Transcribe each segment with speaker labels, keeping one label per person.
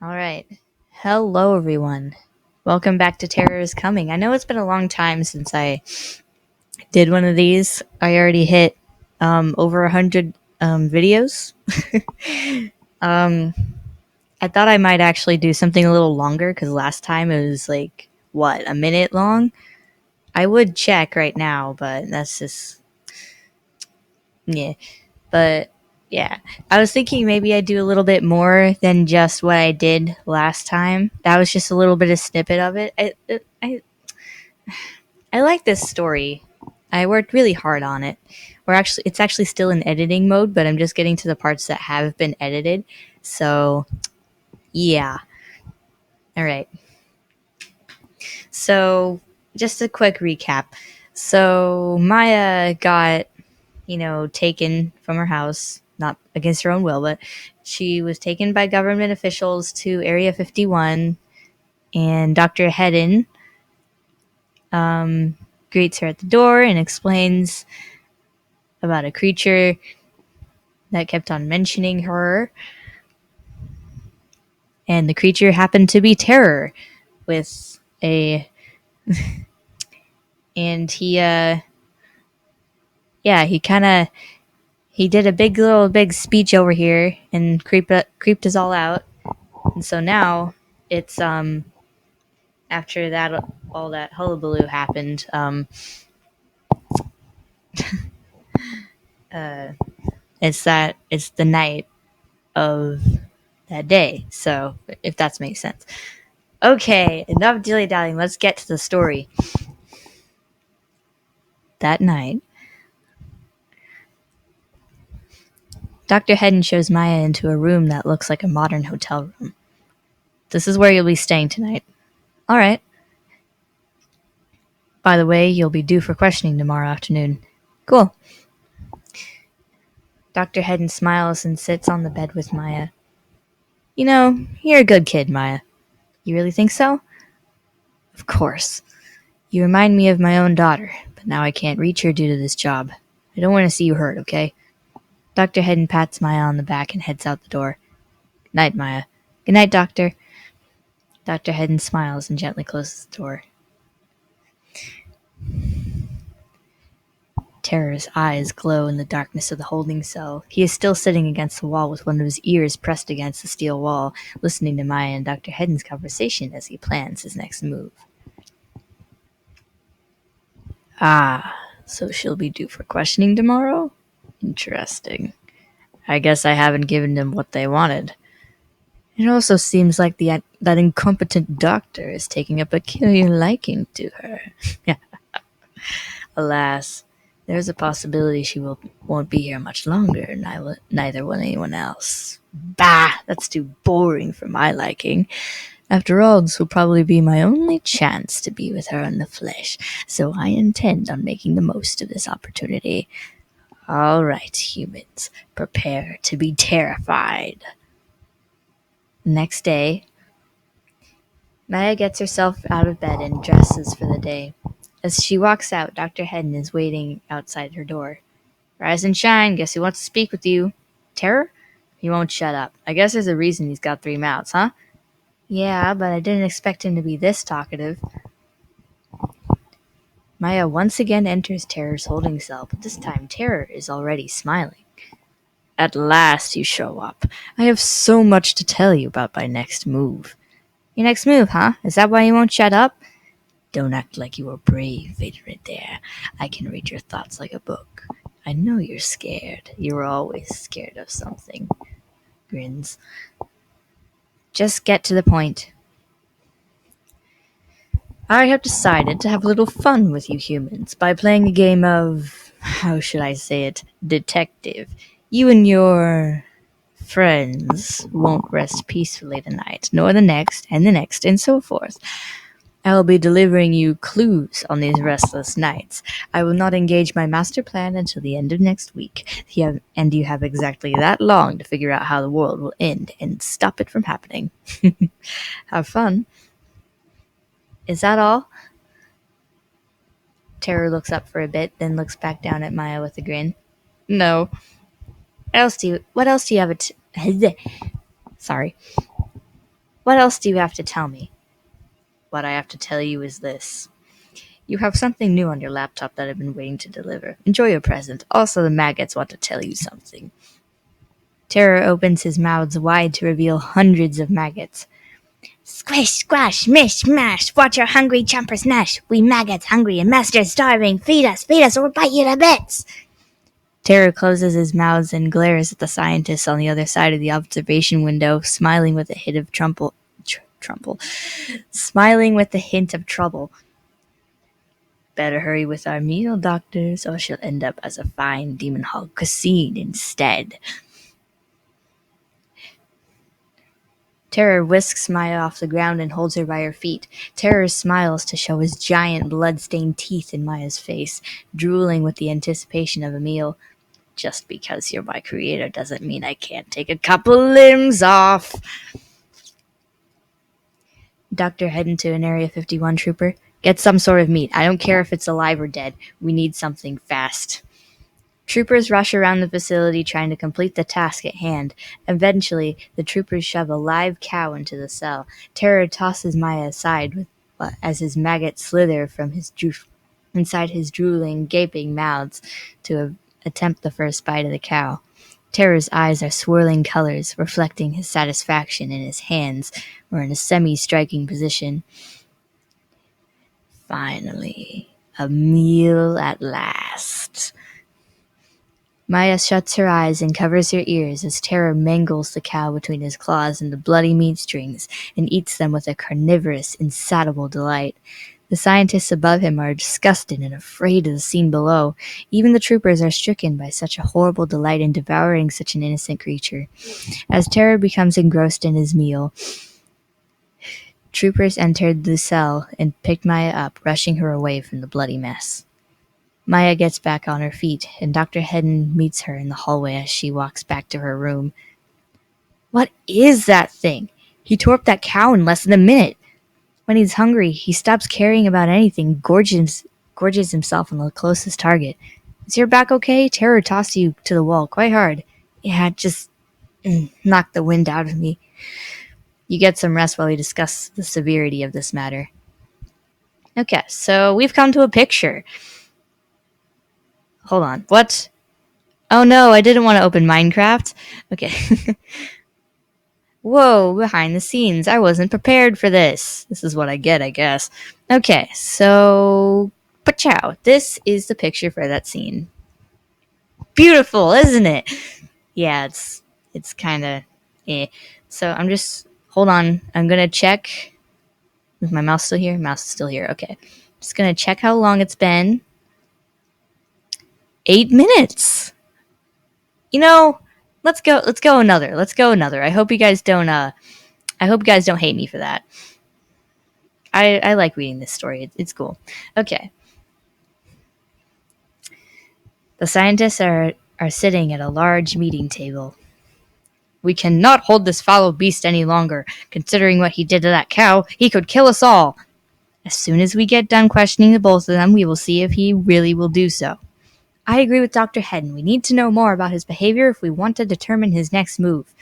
Speaker 1: All right. Hello, everyone. Welcome back to Terror is Coming. I know it's been a long time since I did one of these. I already hit over 100 videos. um, I thought I might actually do something a little longer because last time it was like, what, a minute long? I would check right now, but that's just, yeah. But yeah, I was thinking maybe I'd do a little bit more than just what I did last time. That was just a little bit of snippet of it. I like this story. I worked really hard on it. It's actually still in editing mode, but I'm just getting to the parts that have been edited. So yeah. All right. So just a quick recap. So Maya got taken from her house, not against her own will, but she was taken by government officials to Area 51, and Dr. Hedden greets her at the door and explains about a creature that kept on mentioning her. And the creature happened to be Terror with a. And he kind of. He did a big speech over here and creeped us all out. And so now it's after that all that hullabaloo happened, it's the night of that day. So if that makes sense. Okay, enough dilly dallying. Let's get to the story. That night, Dr. Hedden shows Maya into a room that looks like a modern hotel room. This is where you'll be staying tonight. All right. By the way, you'll be due for questioning tomorrow afternoon. Cool. Dr. Hedden smiles and sits on the bed with Maya. You know, you're a good kid, Maya. You really think so? Of course. You remind me of my own daughter, but now I can't reach her due to this job. I don't want to see you hurt, okay? Dr. Hedden pats Maya on the back and heads out the door. Good night, Maya. Good night, Doctor. Dr. Hedden smiles and gently closes the door. Terror's eyes glow in the darkness of the holding cell. He is still sitting against the wall with one of his ears pressed against the steel wall, listening to Maya and Dr. Hedden's conversation as he plans his next move. Ah, so she'll be due for questioning tomorrow? Interesting. I guess I haven't given them what they wanted. It also seems like that incompetent doctor is taking a peculiar liking to her. Alas, there's a possibility she won't be here much longer, neither will anyone else. Bah, that's too boring for my liking. After all, this will probably be my only chance to be with her in the flesh, so I intend on making the most of this opportunity. All right, humans, prepare to be terrified. Next day, Maya gets herself out of bed and dresses for the day. As she walks out, Dr. Hedden is waiting outside her door. Rise and shine, guess who wants to speak with you? Terror? He won't shut up. I guess there's a reason he's got 3 mouths, huh? Yeah, but I didn't expect him to be this talkative. Maya once again enters Terror's holding cell, but this time Terror is already smiling. At last you show up. I have so much to tell you about my next move. Your next move, huh? Is that why you won't shut up? Don't act like you are brave, Vader there. I can read your thoughts like a book. I know you're scared. You're always scared of something. Grins. Just get to the point. I have decided to have a little fun with you humans by playing a game of, how should I say it, detective. You and your friends won't rest peacefully tonight, nor the next, and so forth. I will be delivering you clues on these restless nights. I will not engage my master plan until the end of next week, and you have exactly that long to figure out how the world will end and stop it from happening. Have fun. Is that all? Terror looks up for a bit, then looks back down at Maya with a grin. No. What else do you have Sorry. What else do you have to tell me? What I have to tell you is this. You have something new on your laptop that I've been waiting to deliver. Enjoy your present. Also, the maggots want to tell you something. Terror opens his mouths wide to reveal hundreds of maggots. Squish, squash, mish, mash, watch our hungry jumpers gnash. We maggots hungry and master starving. Feed us, or we'll bite you to bits. Terror closes his mouth and glares at the scientists on the other side of the observation window, smiling with a hint of trouble. Smiling with a hint of trouble. Better hurry with our meal, doctors, or she'll end up as a fine demon hog cuisine instead. Terror whisks Maya off the ground and holds her by her feet. Terror smiles to show his giant blood-stained teeth in Maya's face, drooling with the anticipation of a meal. Just because you're my creator doesn't mean I can't take a couple limbs off. Doctor heading to an Area 51 trooper. Get some sort of meat. I don't care if it's alive or dead. We need something fast. Troopers rush around the facility trying to complete the task at hand. Eventually, the troopers shove a live cow into the cell. Terror tosses Maya aside as his maggots slither from inside his drooling, gaping mouths to attempt the first bite of the cow. Terror's eyes are swirling colors, reflecting his satisfaction, and his hands were in a semi-striking position. Finally, a meal at last. Maya shuts her eyes and covers her ears as Terror mangles the cow between his claws and the bloody meat strings and eats them with a carnivorous, insatiable delight. The scientists above him are disgusted and afraid of the scene below. Even the troopers are stricken by such a horrible delight in devouring such an innocent creature. As Terror becomes engrossed in his meal, troopers entered the cell and picked Maya up, rushing her away from the bloody mess. Maya gets back on her feet, and Dr. Hedden meets her in the hallway as she walks back to her room. What is that thing? He tore up that cow in less than a minute. When he's hungry, he stops caring about anything, gorges himself on the closest target. Is your back okay? Terror tossed you to the wall quite hard. Yeah, it just knocked the wind out of me. You get some rest while we discuss the severity of this matter. Okay, so we've come to a picture. Hold on. What? Oh no, I didn't want to open Minecraft. Okay. Whoa, behind the scenes. I wasn't prepared for this. This is what I get, I guess. Okay, so... Pachow. This is the picture for that scene. Beautiful, isn't it? Yeah, it's kind of... So I'm just... Hold on. I'm going to check... Is my mouse still here? Mouse is still here. Okay. Just going to check how long it's been. 8 minutes. You know, let's go another. I hope you guys don't hate me for that. I like reading this story. It's cool. Okay. The scientists are sitting at a large meeting table. We cannot hold this foul beast any longer. Considering what he did to that cow, he could kill us all. As soon as we get done questioning the both of them, we will see if he really will do so. I agree with Dr. Hedden. We need to know more about his behavior if we want to determine his next move.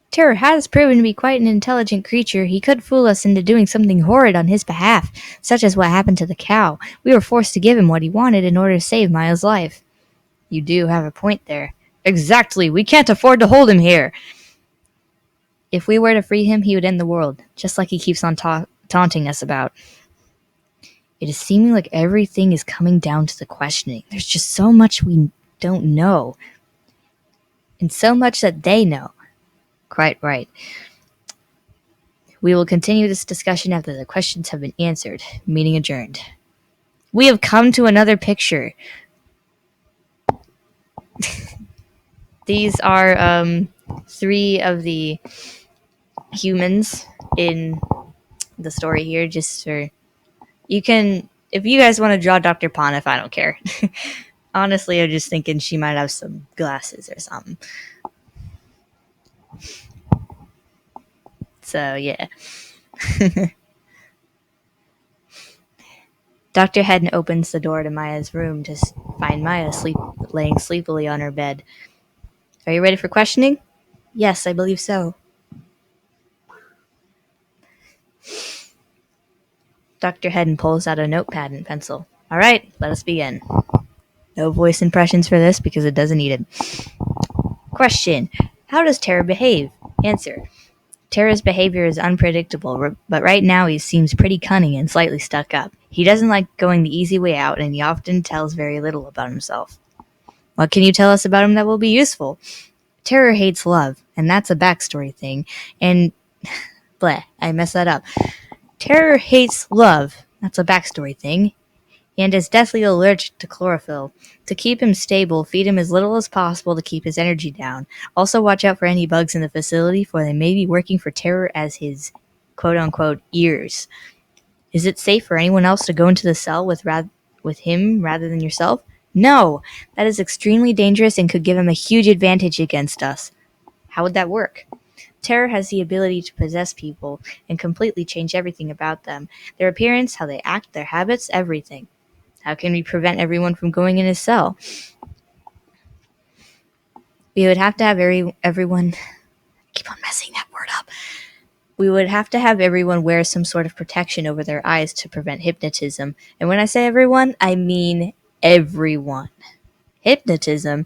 Speaker 1: Terror has proven to be quite an intelligent creature. He could fool us into doing something horrid on his behalf, such as what happened to the cow. We were forced to give him what he wanted in order to save Maya's life. You do have a point there. Exactly. We can't afford to hold him here. If we were to free him, he would end the world, just like he keeps on taunting us about. It is seeming like everything is coming down to the questioning. There's just so much we don't know. And so much that they know. Quite right. We will continue this discussion after the questions have been answered. Meeting adjourned. We have come to another picture. These are 3 of the humans in the story here, just for... You can, if you guys want to draw Dr. Pontiff, I don't care. Honestly, I'm just thinking she might have some glasses or something. So, yeah. Dr. Hedden opens the door to Maya's room to find Maya laying sleepily on her bed. Are you ready for questioning? Yes, I believe so. Dr. Hedden pulls out a notepad and pencil. All right, let us begin. No voice impressions for this because it doesn't need it. Question. How does Terror behave? Answer. Terror's behavior is unpredictable, but right now he seems pretty cunning and slightly stuck up. He doesn't like going the easy way out, and he often tells very little about himself. What can you tell us about him that will be useful? Terror hates love, and that's a backstory thing. And bleh, I messed that up. Terror hates love. That's a backstory thing. And is deathly allergic to chlorophyll. To keep him stable, feed him as little as possible to keep his energy down. Also watch out for any bugs in the facility, for they may be working for Terror as his quote-unquote ears. Is it safe for anyone else to go into the cell with him rather than yourself? No! That is extremely dangerous and could give him a huge advantage against us. How would that work? Terror has the ability to possess people and completely change everything about them. Their appearance, how they act, their habits, everything. How can we prevent everyone from going in his cell? We would have to have everyone... I keep on messing that word up. We would have to have everyone wear some sort of protection over their eyes to prevent hypnotism. And when I say everyone, I mean everyone. Hypnotism?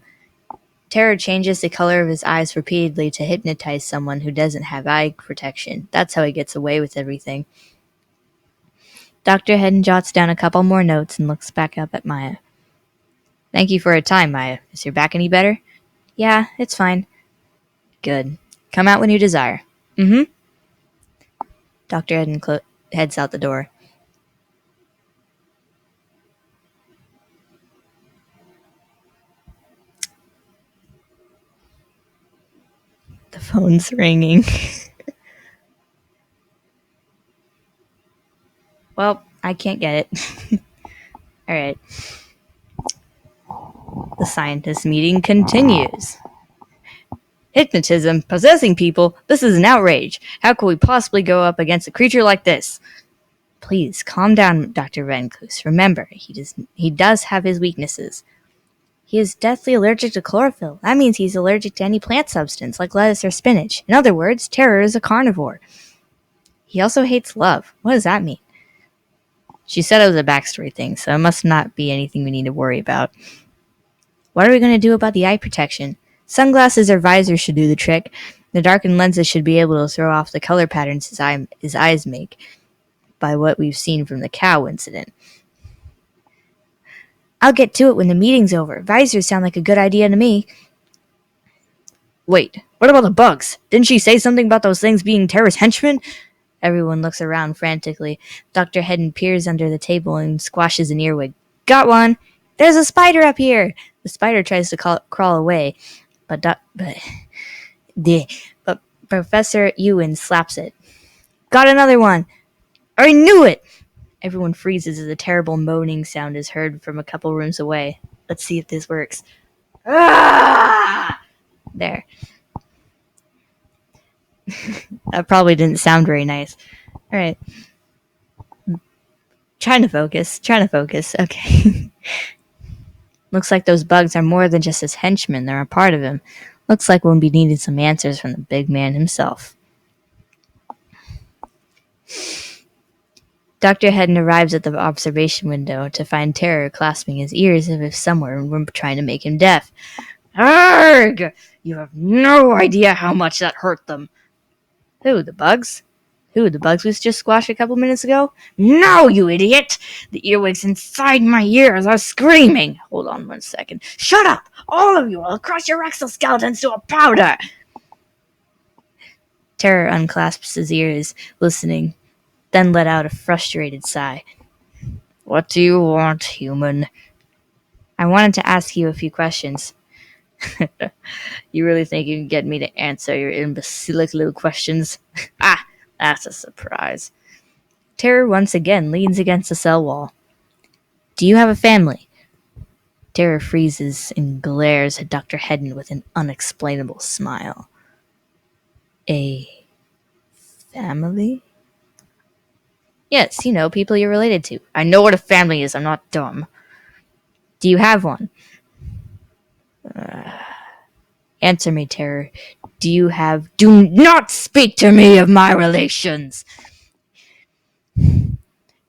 Speaker 1: Terror changes the color of his eyes repeatedly to hypnotize someone who doesn't have eye protection. That's how he gets away with everything. Dr. Hedden jots down a couple more notes and looks back up at Maya. Thank you for your time, Maya. Is your back any better? Yeah, it's fine. Good. Come out when you desire. Mm-hmm. Dr. Hedden heads out the door. The phone's ringing. Well, I can't get it. Alright. The scientist meeting continues. Hypnotism, possessing people, this is an outrage. How could we possibly go up against a creature like this? Please, calm down, Dr. Vencluse. Remember, he does have his weaknesses. He is deathly allergic to chlorophyll. That means he's allergic to any plant substance, like lettuce or spinach. In other words, Terror is a carnivore. He also hates love. What does that mean? She said it was a backstory thing, so it must not be anything we need to worry about. What are we going to do about the eye protection? Sunglasses or visors should do the trick. The darkened lenses should be able to throw off the color patterns his eyes make, by what we've seen from the cow incident. I'll get to it when the meeting's over. Visors sound like a good idea to me. Wait, what about the bugs? Didn't she say something about those things being Terror's henchmen? Everyone looks around frantically. Dr. Hedden peers under the table and squashes an earwig. Got one! There's a spider up here! The spider tries to crawl away, but Professor Ewan slaps it. Got another one! I knew it! Everyone freezes as a terrible moaning sound is heard from a couple rooms away. Let's see if this works. Ah! There. That probably didn't sound very nice. Alright. Trying to focus. Okay. Looks like those bugs are more than just his henchmen. They're a part of him. Looks like we'll be needing some answers from the big man himself. Dr. Hedden arrives at the observation window to find Terror clasping his ears as if someone were trying to make him deaf. Arrgh! You have no idea how much that hurt them. Who, the bugs? The bugs we just squashed a couple minutes ago? No, you idiot! The earwigs inside my ears are screaming! Hold on 1 second. Shut up! All of you! I'll crush your exoskeletons to a powder! Terror unclasps his ears, listening, then let out a frustrated sigh. What do you want, human? I wanted to ask you a few questions. You really think you can get me to answer your imbecilic little questions? Ah, that's a surprise. Terror once again leans against the cell wall. Do you have a family? Terror freezes and glares at Dr. Hedden with an unexplainable smile. A family? Yes, people you're related to. I know what a family is, I'm not dumb. Do you have one? Answer me, Terror. Do not speak to me of my relations!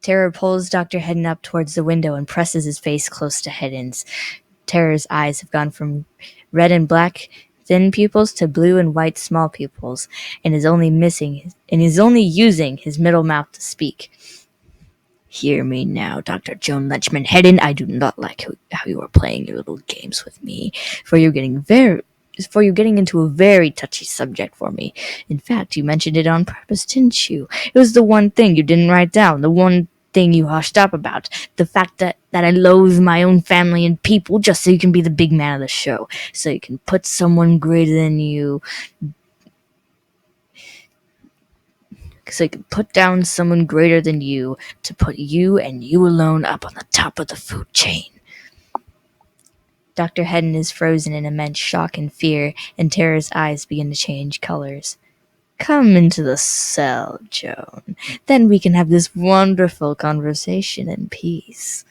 Speaker 1: Terror pulls Dr. Hedden up towards the window and presses his face close to Hedden's. Terror's eyes have gone from red and black thin pupils to blue and white small pupils, and is only using his middle mouth to speak. Hear me now, Dr. Joan Lechman Hedden. I do not like how you are playing your little games with me, for you're getting into a very touchy subject for me. In fact, you mentioned it on purpose, didn't you? It was the one thing you didn't write down, the one thing you hushed up about, the fact that I loathe my own family and people just so you can be the big man of the show, so you can put someone greater than you, so you can put down someone greater than you to put you and you alone up on the top of the food chain. Dr. Hedden is frozen in immense shock and fear, and Terror's eyes begin to change colors. Come into the cell, Joan. Then we can have this wonderful conversation in peace.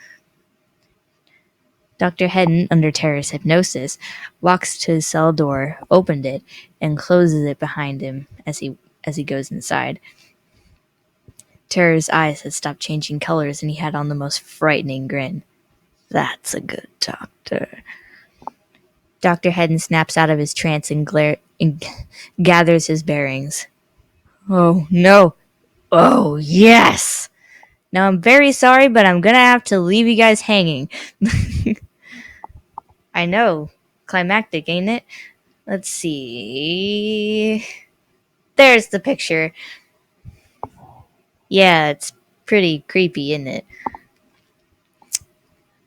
Speaker 1: Dr. Hedden, under Terror's hypnosis, walks to his cell door, opened it, and closes it behind him as he goes inside. Terror's eyes had stopped changing colors, and he had on the most frightening grin. That's a good doctor. Dr. Hedden snaps out of his trance and gathers his bearings. Oh, no. Oh, yes! Now, I'm very sorry, but I'm gonna have to leave you guys hanging. I know. Climactic, ain't it? Let's see. There's the picture. Yeah, it's pretty creepy, isn't it?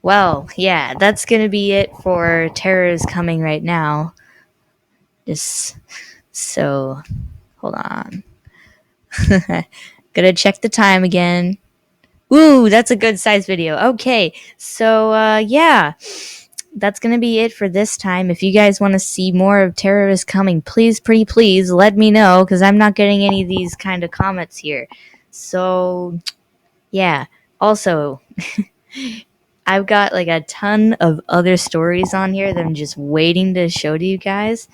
Speaker 1: Well, yeah, that's gonna be it for Terror is Coming right now. Just so, hold on. Gonna check the time again. Ooh, that's a good size video. Okay, so yeah, that's gonna be it for this time. If you guys want to see more of Terror is Coming, please, pretty please, let me know, because I'm not getting any of these kind of comments here. So, yeah. Also, I've got like a ton of other stories on here that I'm just waiting to show to you guys,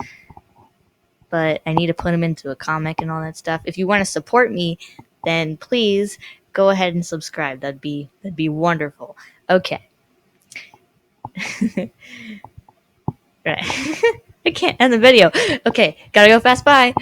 Speaker 1: but I need to put them into a comic and all that stuff. If you want to support me, then please go ahead and subscribe. That'd be wonderful. Okay. Right. I can't end the video. Okay, gotta go fast. Bye.